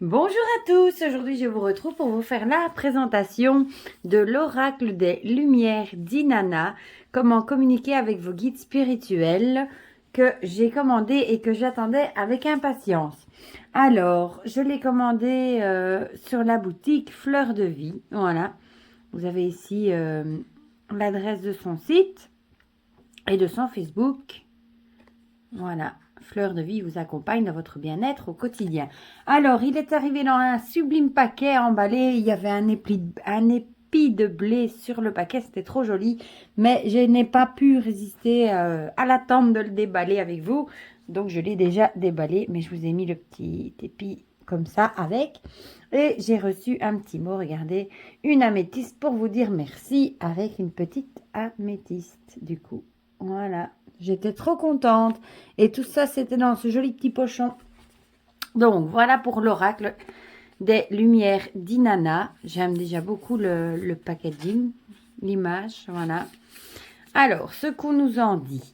Bonjour à tous, aujourd'hui je vous retrouve pour vous faire la présentation de l'oracle des lumières d'Inanna, comment communiquer avec vos guides spirituels que j'ai commandé et que j'attendais avec impatience. Alors, je l'ai commandé sur la boutique Fleur de Vie, voilà. Vous avez ici l'adresse de son site et de son Facebook. Voilà, Fleur de Vie vous accompagne dans votre bien-être au quotidien. Alors, il est arrivé dans un sublime paquet emballé. Il y avait un épi de blé sur le paquet. C'était trop joli. Mais je n'ai pas pu résister à l'attente de le déballer avec vous. Donc, je l'ai déjà déballé. Mais je vous ai mis le petit épi comme ça avec. Et j'ai reçu un petit mot. Regardez, une améthyste pour vous dire merci avec une petite améthyste du coup. Voilà. J'étais trop contente. Et tout ça, c'était dans ce joli petit pochon. Donc, voilà pour l'oracle des lumières d'Inanna. J'aime déjà beaucoup le packaging, l'image. Voilà. Alors, ce qu'on nous en dit.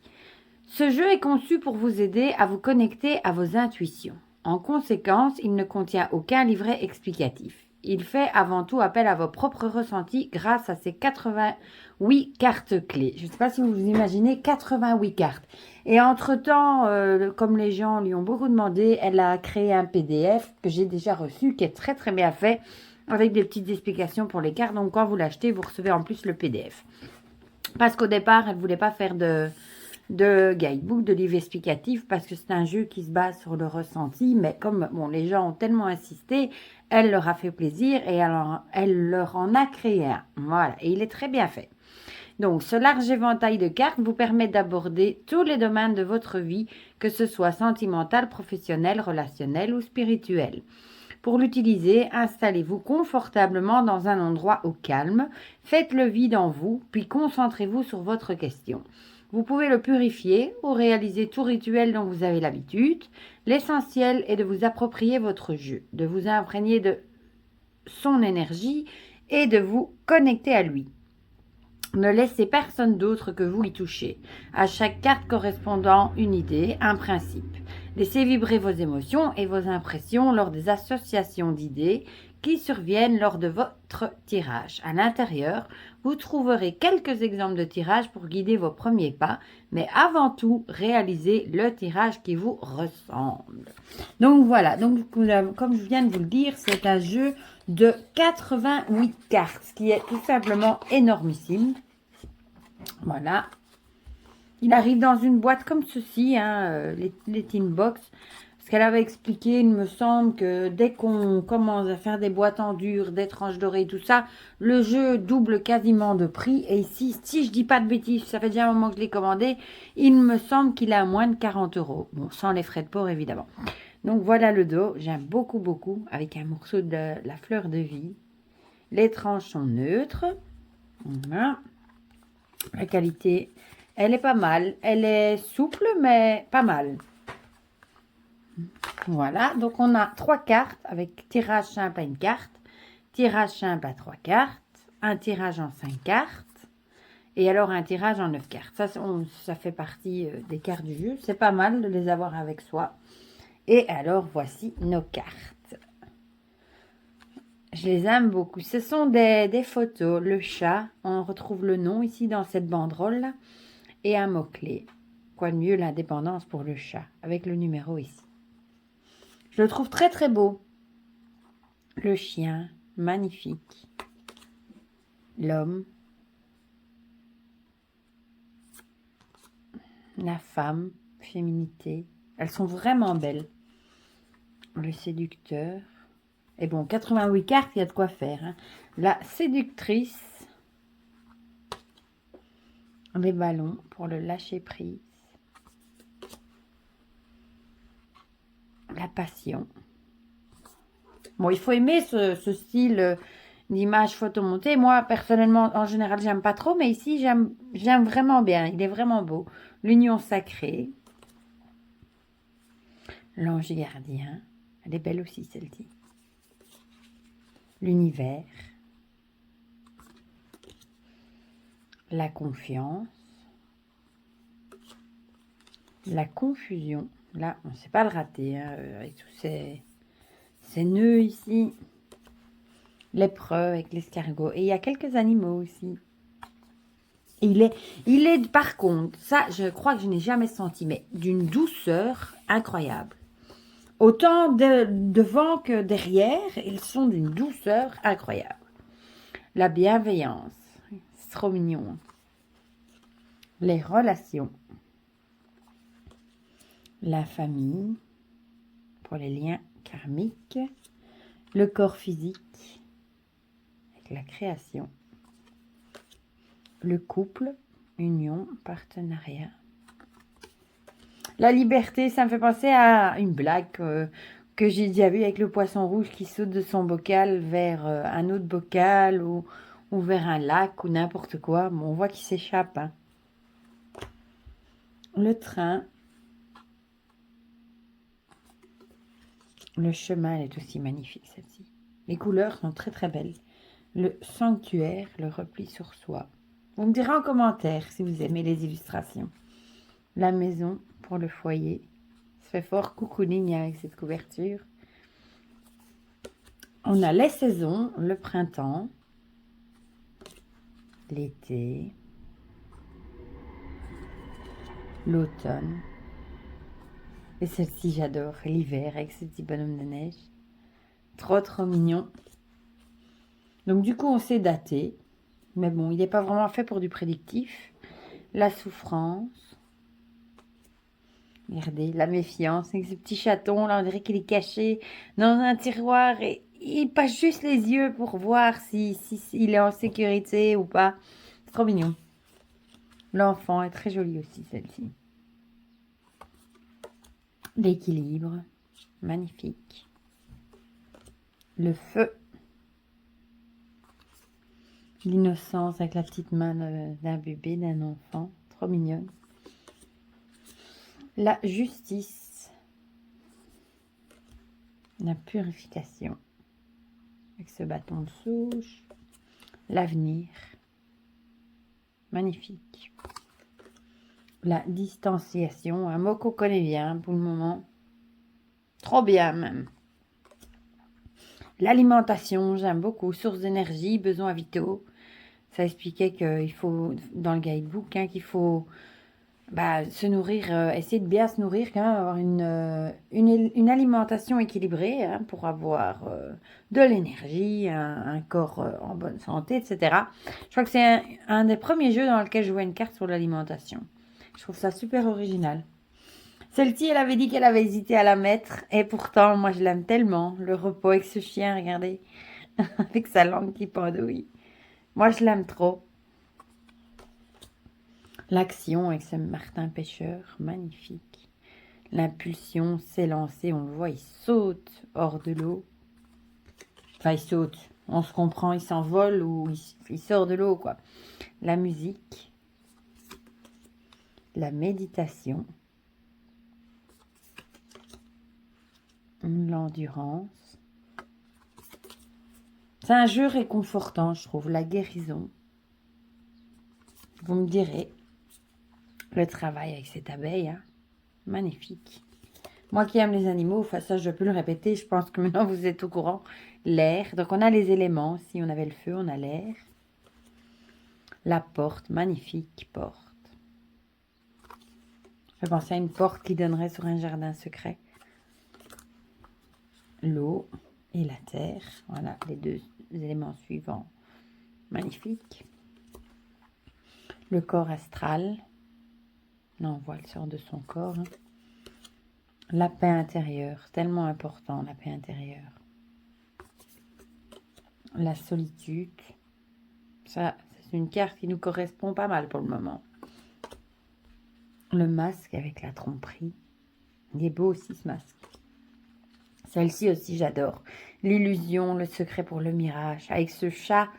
Ce jeu est conçu pour vous aider à vous connecter à vos intuitions. En conséquence, il ne contient aucun livret explicatif. Il fait avant tout appel à vos propres ressentis grâce à ses 88 cartes clés. Je ne sais pas si vous vous imaginez 88 cartes. Et entre-temps, comme les gens lui ont beaucoup demandé, elle a créé un PDF que j'ai déjà reçu, qui est très très bien fait, avec des petites explications pour les cartes. Donc quand vous l'achetez, vous recevez en plus le PDF. Parce qu'au départ, elle ne voulait pas faire de guidebook, de livre explicatif, parce que c'est un jeu qui se base sur le ressenti, mais comme bon, les gens ont tellement insisté, elle leur a fait plaisir et elle leur en a créé un. Voilà, et il est très bien fait. Donc, ce large éventail de cartes vous permet d'aborder tous les domaines de votre vie, que ce soit sentimental, professionnel, relationnel ou spirituel. Pour l'utiliser, installez-vous confortablement dans un endroit au calme, faites le vide en vous, puis concentrez-vous sur votre question. Vous pouvez le purifier ou réaliser tout rituel dont vous avez l'habitude. L'essentiel est de vous approprier votre jeu, de vous imprégner de son énergie et de vous connecter à lui. Ne laissez personne d'autre que vous y toucher. À chaque carte correspondant une idée, un principe. Laissez vibrer vos émotions et vos impressions lors des associations d'idées qui surviennent lors de votre tirage. À l'intérieur, vous trouverez quelques exemples de tirages pour guider vos premiers pas, mais avant tout, réalisez le tirage qui vous ressemble. Donc voilà, donc comme je viens de vous le dire, c'est un jeu de 88 cartes, ce qui est tout simplement énormissime. Voilà. Il arrive dans une boîte comme ceci, hein, les tin box. Parce qu'elle avait expliqué, il me semble, que dès qu'on commence à faire des boîtes en dur, des tranches dorées, tout ça, le jeu double quasiment de prix. Et ici, si je dis pas de bêtises, ça fait déjà un moment que je l'ai commandé, il me semble qu'il est à moins de 40 €. Bon, sans les frais de port, évidemment. Donc voilà le dos, j'aime beaucoup, beaucoup, avec un morceau de la fleur de vie. Les tranches sont neutres. Voilà. La qualité, elle est pas mal. Elle est souple, mais pas mal. Voilà, donc on a 3 cartes avec tirage simple à une carte, tirage simple à 3 cartes, un tirage en 5 cartes et alors un tirage en 9 cartes. Ça fait partie des cartes du jeu. C'est pas mal de les avoir avec soi. Et alors, voici nos cartes. Je les aime beaucoup. Ce sont des photos. Le chat, on retrouve le nom ici dans cette banderole et un mot-clé. Quoi de mieux, l'indépendance pour le chat, avec le numéro ici. Je le trouve très très beau. Le chien, magnifique. L'homme. La femme, féminité. Elles sont vraiment belles. Le séducteur. Et bon, 88 cartes, il y a de quoi faire. Hein. La séductrice. Les ballons pour le lâcher prise. La passion. Bon, il faut aimer ce style d'image photomontée. Moi, personnellement, en général, j'aime pas trop, mais ici, j'aime vraiment bien. Il est vraiment beau. L'union sacrée. L'ange gardien. Elle est belle aussi, celle-ci. L'univers. La confiance. La confusion. Là, on ne sait pas le rater, hein, avec tous ces nœuds ici. L'épreuve avec l'escargot. Et il y a quelques animaux aussi. Il est, par contre, ça, je crois que je n'ai jamais senti, mais d'une douceur incroyable. Autant devant que derrière, ils sont d'une douceur incroyable. La bienveillance, c'est trop mignon. Les relations. La famille, pour les liens karmiques. Le corps physique, avec la création. Le couple, union, partenariat. La liberté, ça me fait penser à une blague que j'ai déjà vue avec le poisson rouge qui saute de son bocal vers un autre bocal ou vers un lac ou n'importe quoi. Bon, on voit qu'il s'échappe. Hein. Le train. Le chemin, elle est aussi magnifique, celle-ci. Les couleurs sont très très belles. Le sanctuaire, le repli sur soi. Vous me direz en commentaire si vous aimez les illustrations. La maison pour le foyer. Ça fait fort cocooning avec cette couverture. On a les saisons, le printemps, l'été, l'automne. Et celle-ci, j'adore, l'hiver avec ce petit bonhomme de neige. Trop, trop mignon. Donc, du coup, on s'est daté. Mais bon, il n'est pas vraiment fait pour du prédictif. La souffrance. Regardez, la méfiance avec ce petit chaton. Là, on dirait qu'il est caché dans un tiroir et il passe juste les yeux pour voir s'il est en sécurité ou pas. C'est trop mignon. L'enfant est très joli aussi, celle-ci. L'équilibre. Magnifique. Le feu. L'innocence avec la petite main d'un bébé, d'un enfant. Trop mignonne. La justice. La purification. Avec ce bâton de souche. L'avenir. Magnifique. La distanciation. Un mot qu'on connaît bien pour le moment. Trop bien même. L'alimentation, j'aime beaucoup. Source d'énergie, besoins vitaux. Ça expliquait qu'il faut, dans le guidebook, hein, qu'il faut se nourrir, essayer de bien se nourrir, quand même, avoir une alimentation équilibrée hein, pour avoir de l'énergie, un corps en bonne santé, etc. Je crois que c'est un des premiers jeux dans lequel je vois une carte sur l'alimentation. Je trouve ça super original. Celle-ci, elle avait dit qu'elle avait hésité à la mettre, et pourtant, moi, je l'aime tellement. Le repos avec ce chien, regardez, avec sa langue qui pendouille. Moi, je l'aime trop. L'action avec ce Martin pêcheur, magnifique. L'impulsion s'élancer, on le voit, il saute hors de l'eau. Enfin, il saute, on se comprend, il s'envole ou il sort de l'eau, quoi. La musique. La méditation. L'endurance. C'est un jeu réconfortant, je trouve. La guérison. Vous me direz. Le travail avec cette abeille, hein. Magnifique. Moi qui aime les animaux, enfin ça je peux le répéter, je pense que maintenant vous êtes au courant. L'air, donc on a les éléments, si on avait le feu, on a l'air. La porte, magnifique porte. Je pensais à une porte qui donnerait sur un jardin secret. L'eau et la terre, voilà les deux éléments suivants. Magnifique. Le corps astral. Là, on voit le sort de son corps. Hein. La paix intérieure, tellement important, la paix intérieure. La solitude. Ça, c'est une carte qui nous correspond pas mal pour le moment. Le masque avec la tromperie. Il est beau aussi, ce masque. Celle-ci aussi, j'adore. L'illusion, le secret pour le mirage. Avec ce chat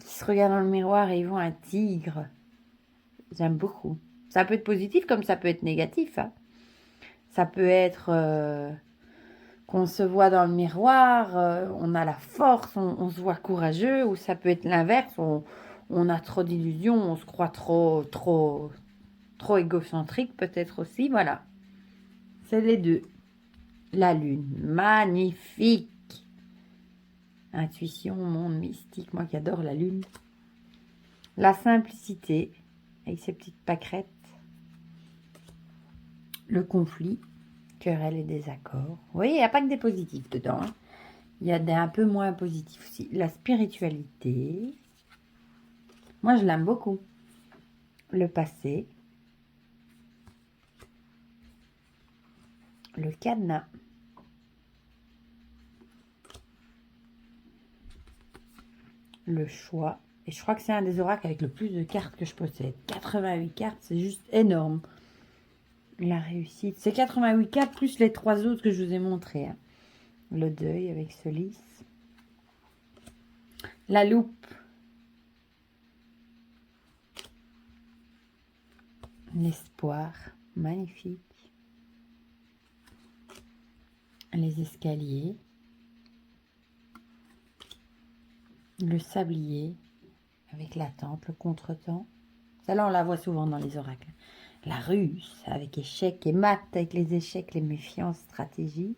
qui se regarde dans le miroir et il voit un tigre. J'aime beaucoup. Ça peut être positif comme ça peut être négatif. Hein. Ça peut être qu'on se voit dans le miroir, on a la force, on se voit courageux. Ou ça peut être l'inverse, on a trop d'illusions, on se croit trop égocentrique peut-être aussi. Voilà. C'est les deux. La lune, magnifique. Intuition, monde mystique, moi qui adore la lune. La simplicité, avec ses petites pâquerettes. Le conflit, querelle et désaccord. Vous voyez, il n'y a pas que des positifs dedans. Hein. Il y a des un peu moins positifs aussi. La spiritualité. Moi, je l'aime beaucoup. Le passé. Le cadenas. Le choix. Et je crois que c'est un des oracles avec le plus de cartes que je possède. 88 cartes, c'est juste énorme. La réussite. C'est 88 cartes plus les 3 autres que je vous ai montrés. Hein. Le deuil avec ce lys. La loupe. L'espoir. Magnifique. Les escaliers. Le sablier. Avec l'attente, le contretemps. Celle-là, on la voit souvent dans les oracles. La ruse, avec échecs et mat, avec les échecs, les méfiances, stratégie.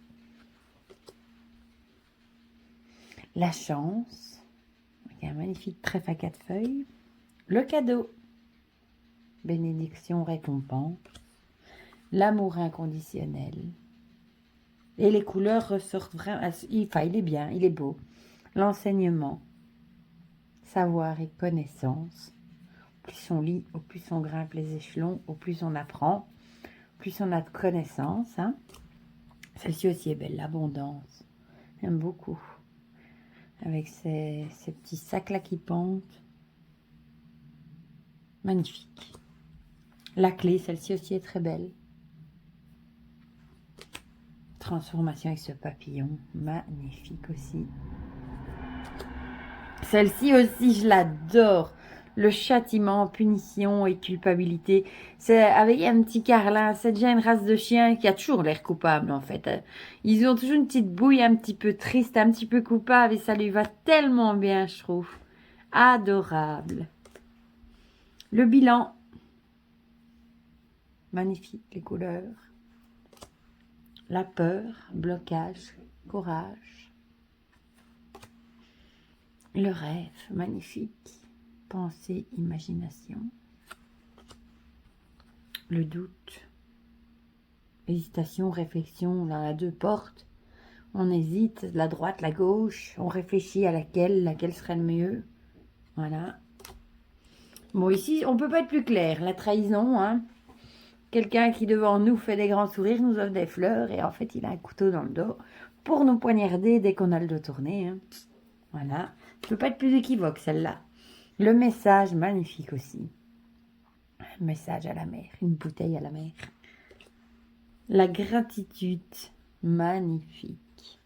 La chance, avec un magnifique trèfle à 4 feuilles. Le cadeau, bénédiction, récompense. L'amour inconditionnel. Et les couleurs ressortent vraiment. Enfin, il est bien, il est beau. L'enseignement, savoir et connaissance. Plus on lit, au plus on grimpe les échelons, au plus on apprend, plus on a de connaissances. Hein. Celle-ci aussi est belle, l'abondance. J'aime beaucoup. Avec ces petits sacs-là qui pendent. Magnifique. La clé, celle-ci aussi est très belle. Transformation avec ce papillon. Magnifique aussi. Celle-ci aussi, je l'adore. Le châtiment, punition et culpabilité. C'est avec un petit carlin. C'est déjà une race de chien qui a toujours l'air coupable, en fait. Ils ont toujours une petite bouille un petit peu triste, un petit peu coupable. Et ça lui va tellement bien, je trouve. Adorable. Le bilan. Magnifique, les couleurs. La peur, blocage, courage. Le rêve, magnifique. Pensée, imagination. Le doute. Hésitation, réflexion, on a 2 portes. On hésite, la droite, la gauche. On réfléchit à laquelle serait le mieux. Voilà. Bon, ici, on peut pas être plus clair. La trahison, hein. Quelqu'un qui devant nous fait des grands sourires, nous offre des fleurs. Et en fait, il a un couteau dans le dos pour nous poignarder dès qu'on a le dos tourné. Hein. Voilà. Ça peut pas être plus équivoque, celle-là. Le message, magnifique aussi. Un message à la mer, une bouteille à la mer. La gratitude, magnifique.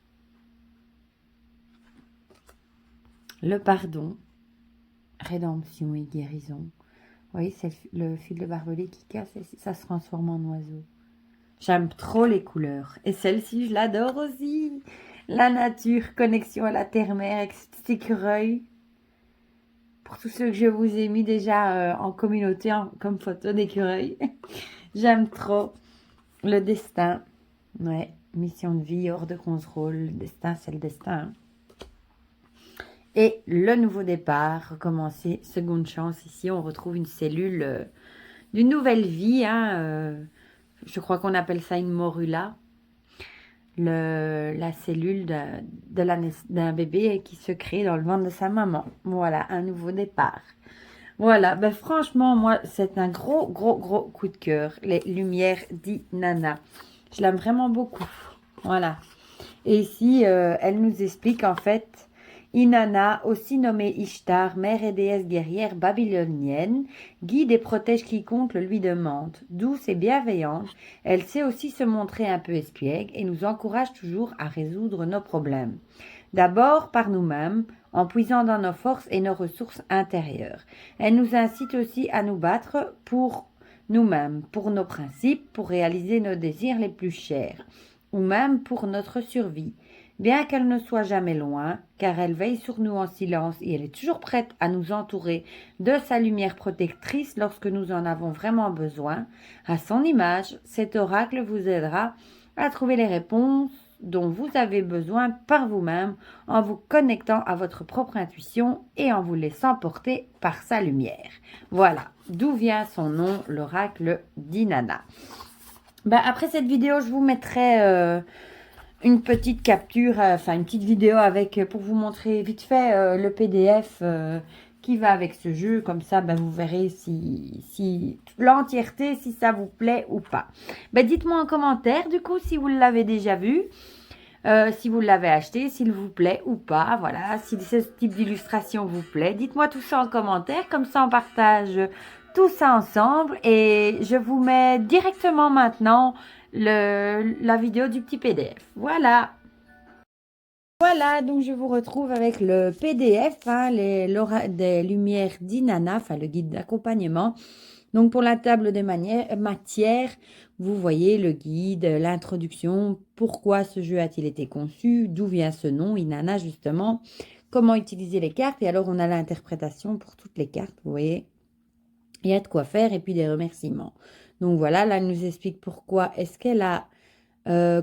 Le pardon, rédemption et guérison. Vous voyez, c'est le fil de barbelé qui casse et ça se transforme en oiseau. J'aime trop les couleurs. Et celle-ci, je l'adore aussi. La nature, connexion à la terre-mère avec ce petit écureuil. Pour tous ceux que je vous ai mis déjà en communauté comme photo d'écureuil. J'aime trop. Le destin. Ouais, mission de vie hors de contrôle. Le destin, c'est le destin. Et le nouveau départ, recommencer, seconde chance. Ici, on retrouve une cellule d'une nouvelle vie. Hein, je crois qu'on appelle ça une morula. La cellule d'un bébé qui se crée dans le ventre de sa maman. Voilà, un nouveau départ. Voilà, ben franchement, moi, c'est un gros coup de cœur. Les lumières d'Inanna. Je l'aime vraiment beaucoup. Voilà. Et ici, elle nous explique en fait, Inanna, aussi nommée Ishtar, mère et déesse guerrière babylonienne, guide et protège quiconque le lui demande. Douce et bienveillante, elle sait aussi se montrer un peu espiègle et nous encourage toujours à résoudre nos problèmes. D'abord par nous-mêmes, en puisant dans nos forces et nos ressources intérieures. Elle nous incite aussi à nous battre pour nous-mêmes, pour nos principes, pour réaliser nos désirs les plus chers, ou même pour notre survie. Bien qu'elle ne soit jamais loin, car elle veille sur nous en silence et elle est toujours prête à nous entourer de sa lumière protectrice lorsque nous en avons vraiment besoin, à son image, cet oracle vous aidera à trouver les réponses dont vous avez besoin par vous-même en vous connectant à votre propre intuition et en vous laissant porter par sa lumière. Voilà, d'où vient son nom, l'oracle d'Inanna. Après cette vidéo, je vous mettrai une petite capture, une petite vidéo pour vous montrer vite fait le PDF qui va avec ce jeu. Comme ça, vous verrez si l'entièreté, si ça vous plaît ou pas. Dites-moi en commentaire, du coup, si vous l'avez déjà vu, si vous l'avez acheté, s'il vous plaît ou pas. Voilà, si ce type d'illustration vous plaît. Dites-moi tout ça en commentaire, comme ça on partage tout ça ensemble. Et je vous mets directement maintenant la vidéo du petit PDF. Voilà. Voilà, donc je vous retrouve avec le PDF, des lumières d'Inanna, le guide d'accompagnement. Donc pour la table des matières, vous voyez le guide, l'introduction, pourquoi ce jeu a-t-il été conçu, d'où vient ce nom, Inanna justement, comment utiliser les cartes. Et alors on a l'interprétation pour toutes les cartes, vous voyez. Il y a de quoi faire et puis des remerciements. Donc voilà, là elle nous explique pourquoi est-ce qu'elle a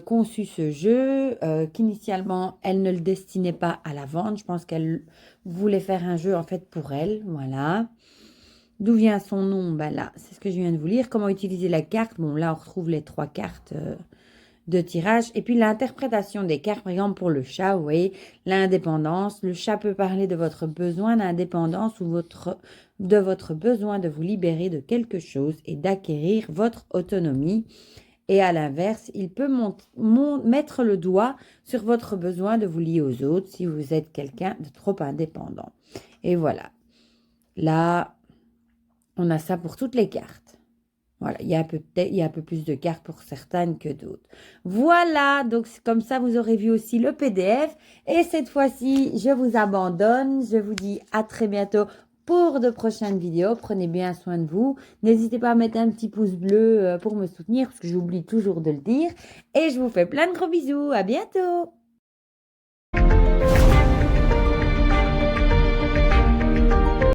conçu ce jeu, qu'initialement elle ne le destinait pas à la vente. Je pense qu'elle voulait faire un jeu en fait pour elle, voilà. D'où vient son nom? Là, c'est ce que je viens de vous lire. Comment utiliser la carte? Bon, là, on retrouve les 3 cartes de tirage. Et puis, l'interprétation des cartes, par exemple, pour le chat, vous voyez, l'indépendance. Le chat peut parler de votre besoin d'indépendance ou de votre besoin de vous libérer de quelque chose et d'acquérir votre autonomie. Et à l'inverse, il peut mettre le doigt sur votre besoin de vous lier aux autres si vous êtes quelqu'un de trop indépendant. Et voilà. Là, on a ça pour toutes les cartes. Voilà, il y a un peu plus de cartes pour certaines que d'autres. Voilà, donc comme ça, vous aurez vu aussi le PDF. Et cette fois-ci, je vous abandonne. Je vous dis à très bientôt pour de prochaines vidéos. Prenez bien soin de vous. N'hésitez pas à mettre un petit pouce bleu pour me soutenir, parce que j'oublie toujours de le dire. Et je vous fais plein de gros bisous. À bientôt.